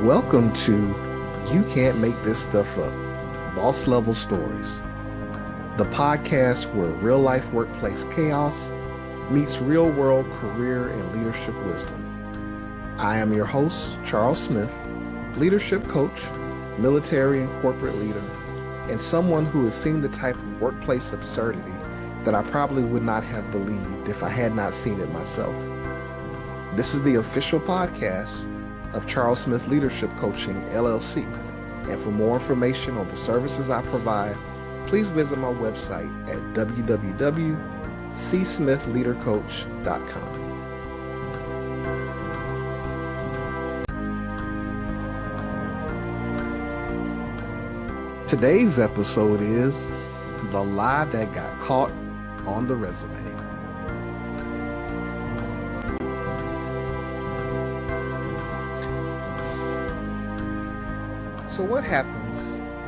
Welcome to You Can't Make This Stuff Up, Boss Level Stories, the podcast where real life workplace chaos meets real world career and leadership wisdom. I am your host, Charles Smith, leadership coach, military and corporate leader, and someone who has seen the type of workplace absurdity that I probably would not have believed if I had not seen it myself. This is the official podcast of Charles Smith Leadership Coaching, LLC. And for more information on the services I provide, please visit my website at www.csmithleadercoach.com. Today's episode is The Lie That Got Caught on the Resume. So what happens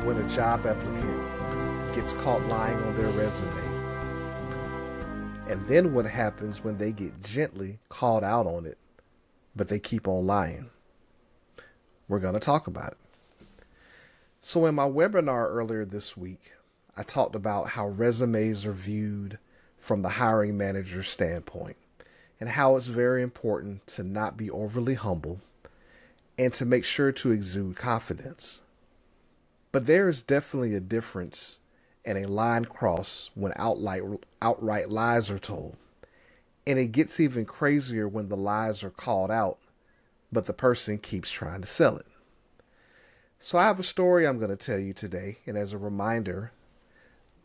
when a job applicant gets caught lying on their resume? And then what happens when they get gently called out on it, but they keep on lying? We're going to talk about it. So in my webinar earlier this week, I talked about how resumes are viewed from the hiring manager's standpoint and how it's very important to not be overly humble and to make sure to exude confidence. But there is definitely a difference and a line crossed when outright lies are told. And it gets even crazier when the lies are called out, but the person keeps trying to sell it. So I have a story I'm going to tell you today, and as a reminder,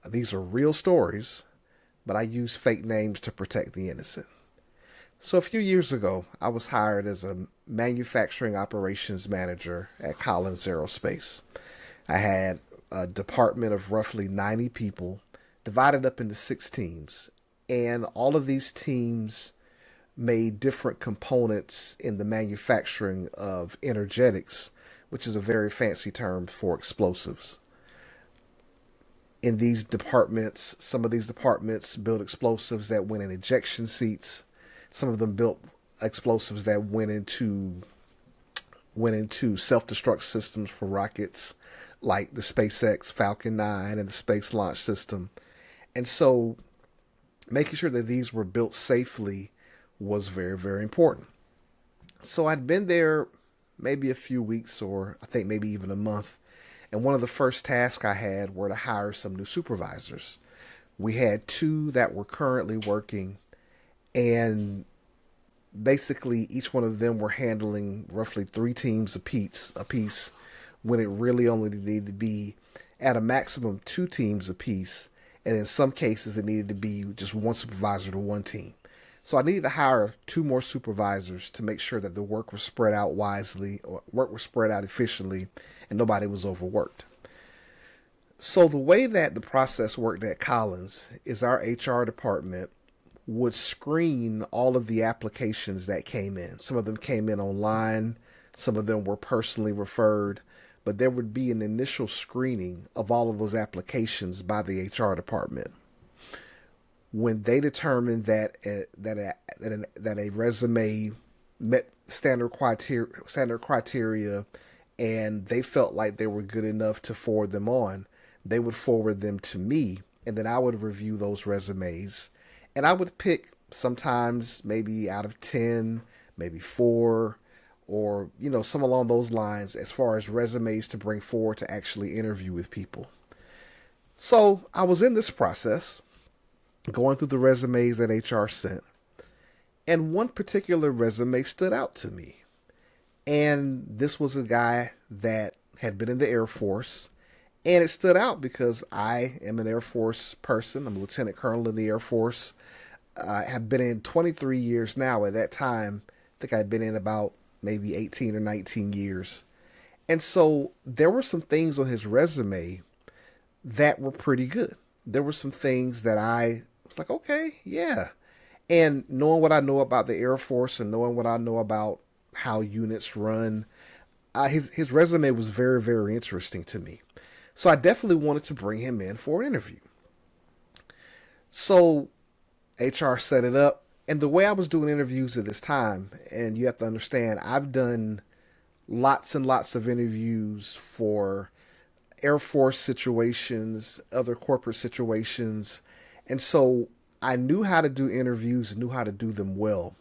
these are real stories, but I use fake names to protect the innocent. So a few years ago, I was hired as a manufacturing operations manager at Collins Aerospace. I had a department of roughly 90 people divided up into 6 teams, and all of these teams made different components in the manufacturing of energetics, which is a very fancy term for explosives. In these departments, some of these departments built explosives that went in ejection seats. Some of them built explosives that went into self-destruct systems for rockets, like the SpaceX Falcon 9 and the Space Launch System. And so making sure that these were built safely was very, very important. So I'd been there maybe a few weeks, or I think maybe even a month. And one of the first tasks I had were to hire some new supervisors. We had 2 that were currently working, and basically each one of them were handling roughly 3 teams apiece, when it really only needed to be at a maximum 2 teams apiece. And in some cases, it needed to be just 1 supervisor to 1 team. So I needed to hire 2 more supervisors to make sure that the work was spread out wisely, or work was spread out efficiently, and nobody was overworked. So the way that the process worked at Collins is our HR department would screen all of the applications that came in. Some of them came in online, some of them were personally referred, but there would be an initial screening of all of those applications by the HR department. When they determined that a resume met standard criteria and they felt like they were good enough to forward them on, they would forward them to me, and then I would review those resumes, and I would pick sometimes maybe out of 10, maybe 4, or some along those lines as far as resumes to bring forward to actually interview with people. So I was in this process, going through the resumes that HR sent, and one particular resume stood out to me. And this was a guy that had been in the Air Force, and it stood out because I am an Air Force person. I'm a lieutenant colonel in the Air Force. I have been in 23 years now. At that time, I think I'd been in about maybe 18 or 19 years. And so there were some things on his resume that were pretty good. There were some things that I was like, okay, yeah. And knowing what I know about the Air Force and knowing what I know about how units run, his resume was very, very interesting to me. So I definitely wanted to bring him in for an interview. So HR set it up. And the way I was doing interviews at this time, and you have to understand, I've done lots and lots of interviews for Air Force situations, other corporate situations. And so I knew how to do interviews and knew how to do them well.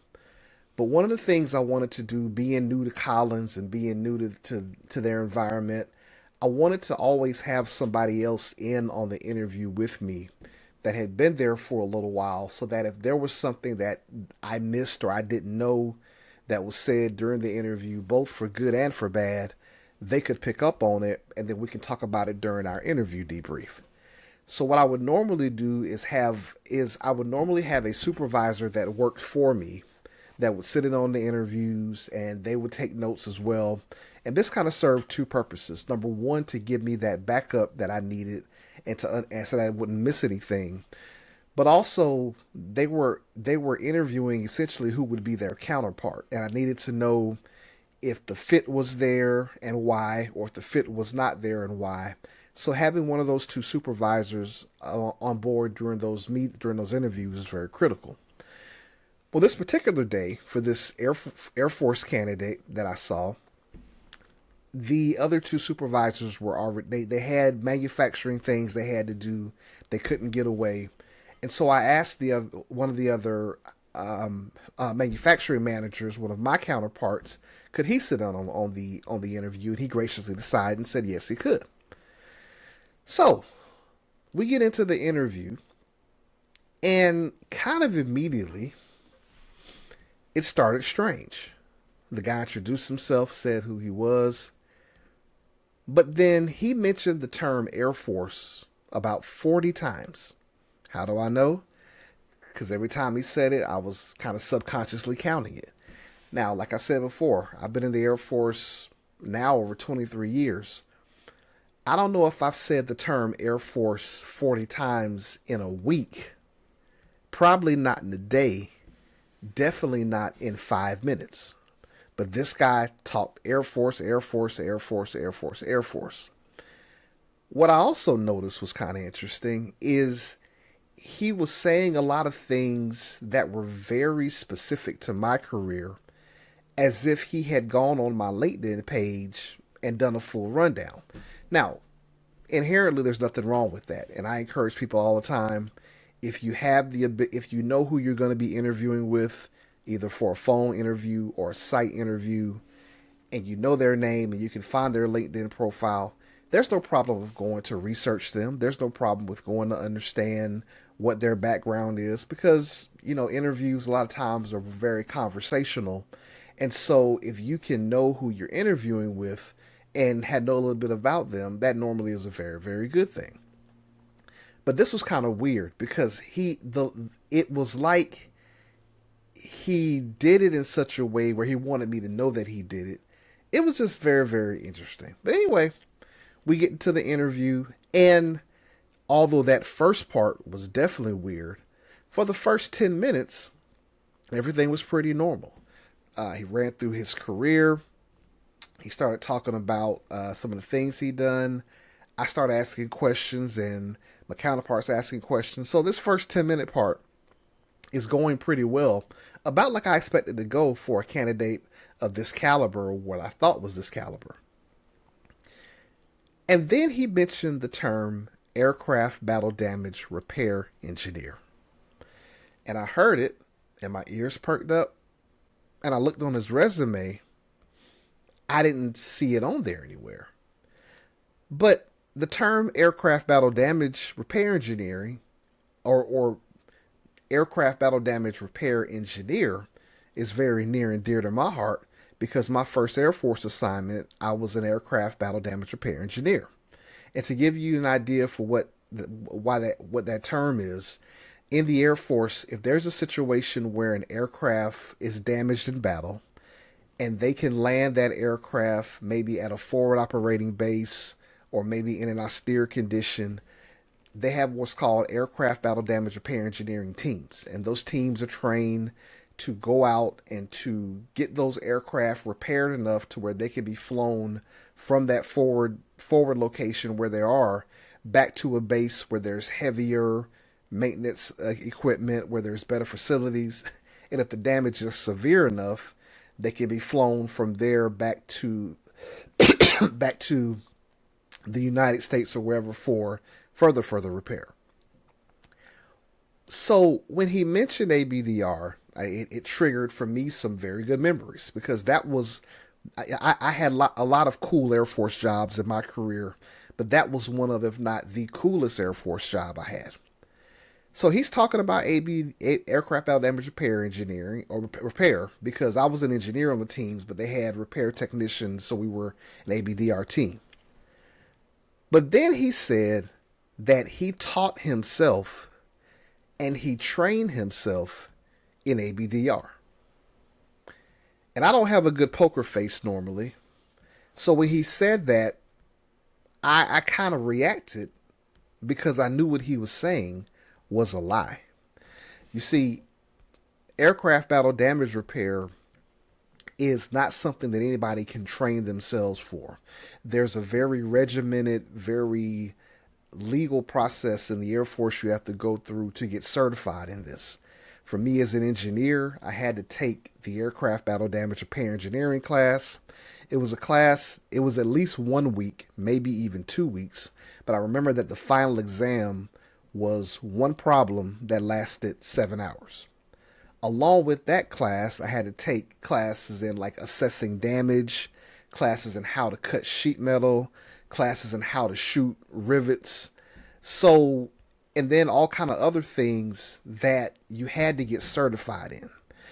But one of the things I wanted to do, being new to Collins and being new to their environment, I wanted to always have somebody else in on the interview with me that had been there for a little while, so that if there was something that I missed or I didn't know that was said during the interview, both for good and for bad, they could pick up on it, and then we can talk about it during our interview debrief. So what I would normally do is I would normally have a supervisor that worked for me that would sit in on the interviews, and they would take notes as well. And this kind of served two purposes. Number one, to give me that backup that I needed, and so that I wouldn't miss anything. But also, they were interviewing essentially who would be their counterpart, and I needed to know if the fit was there and why, or if the fit was not there and why. So having one of those two supervisors on board during those interviews is very critical. Well, this particular day for this Air Force candidate that I saw, the other two supervisors were already they had manufacturing things they had to do. They couldn't get away, and so I asked one of the other manufacturing managers, one of my counterparts, could he sit down on the interview, and he graciously decided and said yes, he could. So we get into the interview, and kind of immediately it started strange. The guy introduced himself, said who he was, but then he mentioned the term Air Force about 40 times. How do I know? Because every time he said it, I was kind of subconsciously counting it. Now, like I said before, I've been in the Air Force now over 23 years. I don't know if I've said the term Air Force 40 times in a week. Probably not in a day. Definitely not in 5 minutes. But this guy talked Air Force, Air Force, Air Force, Air Force, Air Force. What I also noticed was kind of interesting is he was saying a lot of things that were very specific to my career, as if he had gone on my LinkedIn page and done a full rundown. Now, inherently, there's nothing wrong with that, and I encourage people all the time, if you know who you're going to be interviewing with, either for a phone interview or a site interview, and you know their name and you can find their LinkedIn profile, there's no problem with going to research them. There's no problem with going to understand what their background is, because, interviews a lot of times are very conversational. And so if you can know who you're interviewing with and know a little bit about them, that normally is a very, very good thing. But this was kind of weird because it was like he did it in such a way where he wanted me to know that he did it. It was just very, very interesting. But anyway, we get into the interview, and although that first part was definitely weird, for the first 10 minutes, everything was pretty normal. He ran through his career. He started talking about some of the things he'd done. I started asking questions, and my counterparts asking questions. So this first 10-minute part is going pretty well, about like I expected to go for a candidate of this caliber, or what I thought was this caliber. And then he mentioned the term aircraft battle damage repair engineer. And I heard it, and my ears perked up, and I looked on his resume. I didn't see it on there anywhere. But the term aircraft battle damage repair engineering, or aircraft battle damage repair engineer, is very near and dear to my heart, because my first Air Force assignment, I was an aircraft battle damage repair engineer. And to give you an idea for what that term is, in the Air Force, if there's a situation where an aircraft is damaged in battle, and they can land that aircraft maybe at a forward operating base or maybe in an austere condition, they have what's called aircraft battle damage repair engineering teams. And those teams are trained to go out and to get those aircraft repaired enough to where they can be flown from that forward location where they are back to a base where there's heavier maintenance equipment, where there's better facilities. And if the damage is severe enough, They can be flown from there back to back to the United States or wherever for further repair. So when he mentioned ABDR, it triggered for me some very good memories because that was I had a lot of cool Air Force jobs in my career, but that was one of, if not the coolest Air Force job I had. So he's talking about aircraft battle damage repair engineering or repair because I was an engineer on the teams, but they had repair technicians, so we were an ABDR team. But then he said that he taught himself and he trained himself in ABDR. And I don't have a good poker face normally. So when he said that, I kind of reacted because I knew what he was saying was a lie. You see, aircraft battle damage repair is not something that anybody can train themselves for. There's a very regimented, very legal process in the Air Force you have to go through to get certified in this. For me as an engineer, I had to take the aircraft battle damage repair engineering class. It was a class, it was at least 1 week, maybe even 2 weeks, but I remember that the final exam was one problem that lasted 7 hours. Along with that class, I had to take classes in like assessing damage, classes in how to cut sheet metal, classes in how to shoot rivets. So, and then all kind of other things that you had to get certified in.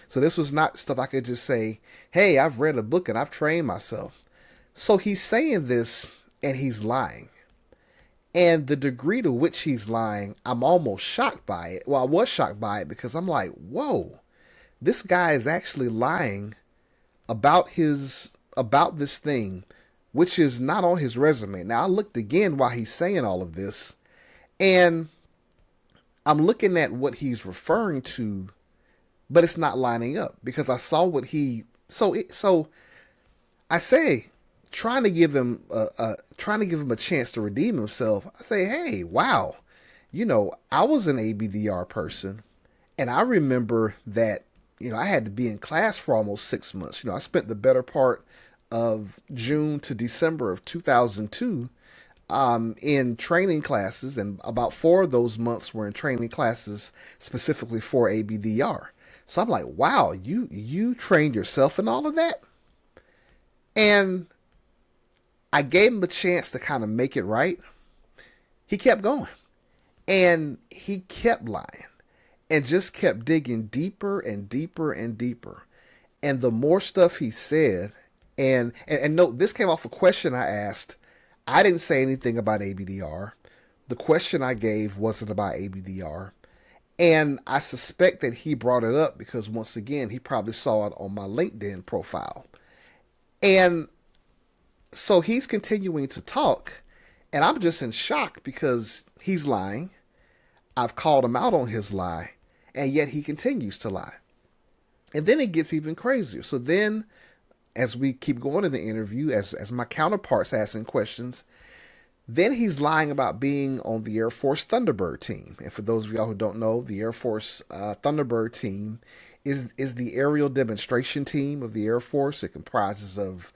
So this was not stuff I could just say, hey, I've read a book and I've trained myself. So he's saying this and he's lying. And the degree to which he's lying, I'm almost shocked by it. Well, I was shocked by it because I'm like, whoa, this guy is actually lying about this thing, which is not on his resume. Now, I looked again while he's saying all of this, and I'm looking at what he's referring to, but it's not lining up because I saw what he so I say, trying to give him a chance to redeem himself. I say, hey, wow, I was an ABDR person, and I remember that I had to be in class for almost 6 months. I spent the better part of June to December of 2002 in training classes, and about 4 of those months were in training classes specifically for ABDR. So I'm like, wow, you trained yourself in all of that? And I gave him a chance to kind of make it right. He kept going. And he kept lying. And just kept digging deeper and deeper and deeper. And the more stuff he said, and note, this came off a question I asked. I didn't say anything about ABDR. The question I gave wasn't about ABDR. And I suspect that he brought it up because, once again, he probably saw it on my LinkedIn profile. And so he's continuing to talk, and I'm just in shock because he's lying. I've called him out on his lie, and yet he continues to lie. And then it gets even crazier. So then, as we keep going in the interview, as my counterpart's asking questions, then he's lying about being on the Air Force Thunderbird team. And for those of y'all who don't know, the Air Force Thunderbird team is the aerial demonstration team of the Air Force. It comprises of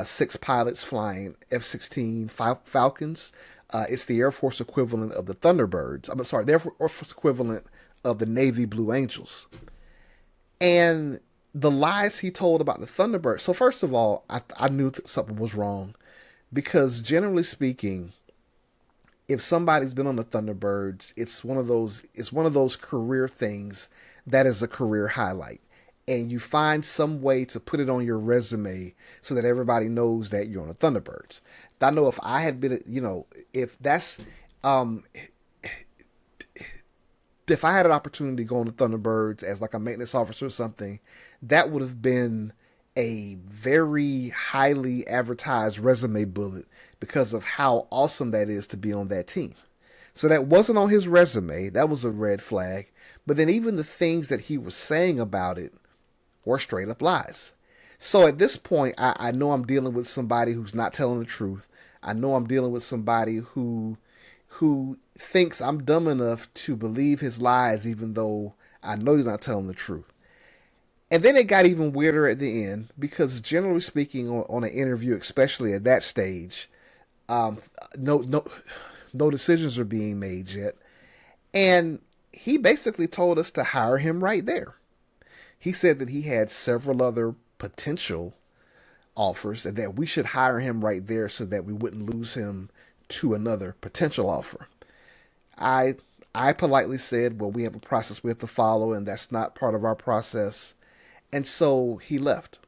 6 pilots flying F-16 Falcons. It's the Air Force equivalent of the Thunderbirds. I'm sorry, the Air Force equivalent of the Navy Blue Angels. And the lies he told about the Thunderbirds. So first of all, I knew something was wrong. Because generally speaking, if somebody's been on the Thunderbirds, it's one of those career things that is a career highlight. And you find some way to put it on your resume so that everybody knows that you're on the Thunderbirds. I know if I had been, if that's, if I had an opportunity to go on the Thunderbirds as like a maintenance officer or something, that would have been a very highly advertised resume bullet because of how awesome that is to be on that team. So that wasn't on his resume. That was a red flag. But then even the things that he was saying about it were straight up lies. So at this point, I know I'm dealing with somebody who's not telling the truth. I know I'm dealing with somebody who thinks I'm dumb enough to believe his lies, even though I know he's not telling the truth. And then it got even weirder at the end because, generally speaking, on an interview, especially at that stage, um, no, no, no decisions are being made yet. And he basically told us to hire him right there. He said that he had several other potential offers and that we should hire him right there so that we wouldn't lose him to another potential offer. I I politely said, "Well, we have a process we have to follow, and that's not part of our process." And so he left.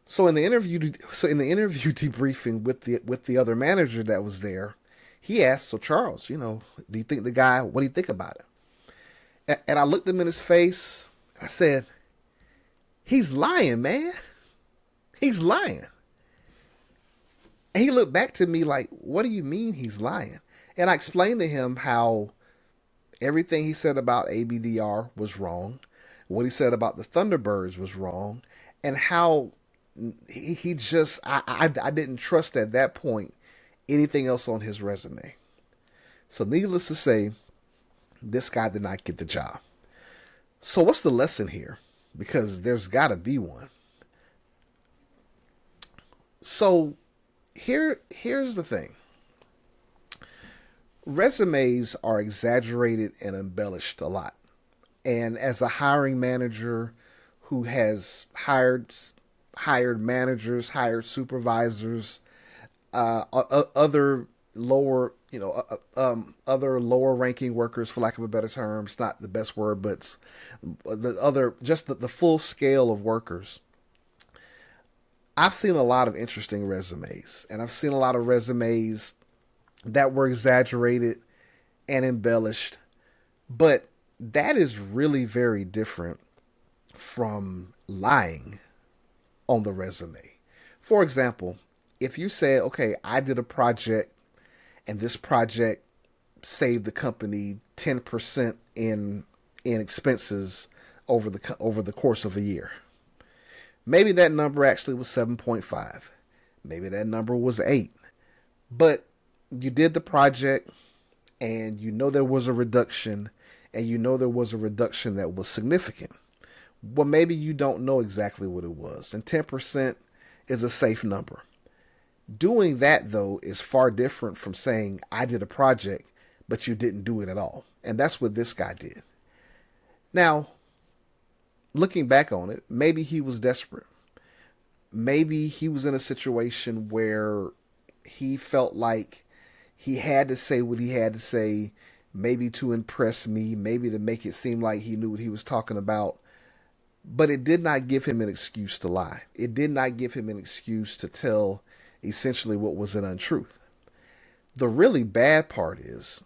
So in the interview debriefing with the other manager that was there, he asked, "So Charles, do you think the guy? What do you think about it?" And I looked him in his face. I said, "He's lying, man. He's lying." And he looked back to me like, "What do you mean he's lying?" And I explained to him how everything he said about ABDR was wrong, what he said about the Thunderbirds was wrong, and how he just I didn't trust at that point anything else on his resume. So needless to say, this guy did not get the job. So what's the lesson here? Because there's got to be one. So here's the thing. Resumes are exaggerated and embellished a lot. And as a hiring manager who has hired managers, hired supervisors, other lower other lower ranking workers, for lack of a better term, it's not the best word, but the full scale of workers. I've seen a lot of interesting resumes, and I've seen a lot of resumes that were exaggerated and embellished, but that is really very different from lying on the resume. For example, if you say, "Okay, I did a project and this project saved the company 10% in expenses over the course of a year." Maybe that number actually was 7.5. Maybe that number was 8. But you did the project and there was a reduction, and there was a reduction that was significant. Well, maybe you don't know exactly what it was, and 10% is a safe number. Doing that, though, is far different from saying, "I did a project, but you didn't do it at all." And that's what this guy did. Now, looking back on it, maybe he was desperate. Maybe he was in a situation where he felt like he had to say what he had to say, maybe to impress me, maybe to make it seem like he knew what he was talking about. But it did not give him an excuse to lie. It did not give him an excuse to tell essentially what was an untruth. The really bad part is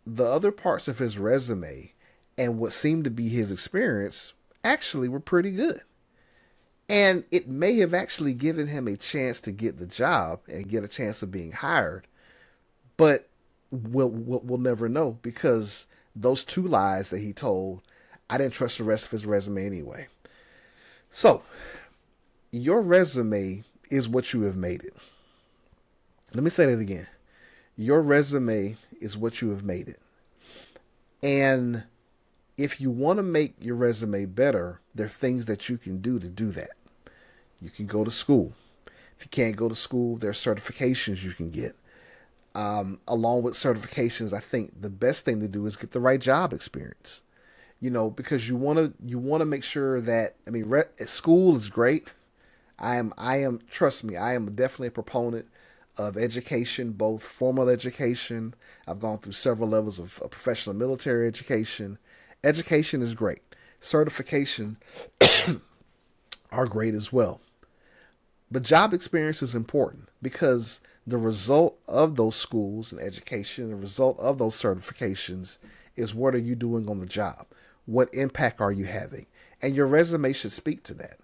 the other parts of his resume and what seemed to be his experience actually were pretty good. And it may have actually given him a chance to get the job and get a chance of being hired, but we'll never know, because those two lies that he told, I didn't trust the rest of his resume anyway. So, your resume is what you have made it. Let me say that again. Your resume is what you have made it. And if you want to make your resume better, there are things that you can do to do that. You can go to school. If you can't go to school, there are certifications you can get. Along with certifications, I think the best thing to do is get the right job experience. Because you want to make sure that, school is great. Trust me, I am definitely a proponent of education, both formal education. I've gone through several levels of professional military education. Education is great. Certification are great as well. But job experience is important, because the result of those schools and education, the result of those certifications, is what are you doing on the job? What impact are you having? And your resume should speak to that.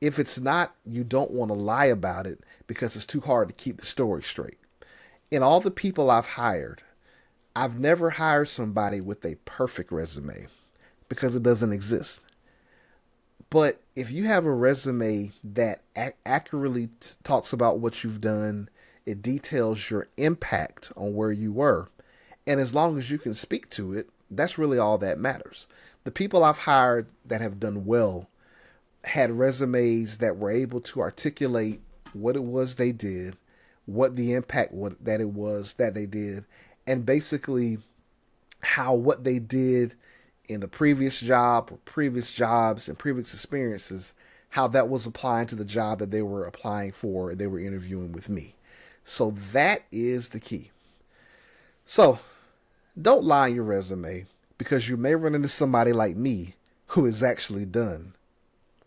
If it's not, you don't want to lie about it, because it's too hard to keep the story straight. In all the people I've hired, I've never hired somebody with a perfect resume, because it doesn't exist. But if you have a resume that accurately talks about what you've done, it details your impact on where you were, and as long as you can speak to it, that's really all that matters. The people I've hired that have done well had resumes that were able to articulate what it was they did, what the impact that it was that they did, and basically how what they did in the previous job or previous jobs and previous experiences, how that was applying to the job that they were applying for and they were interviewing with me. So that is the key. So don't lie in your resume, because you may run into somebody like me who has actually done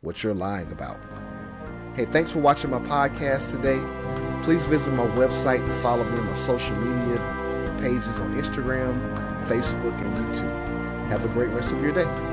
what you're lying about. Hey, thanks for watching my podcast today. Please visit my website and follow me on my social media pages on Instagram, Facebook, and YouTube. Have a great rest of your day.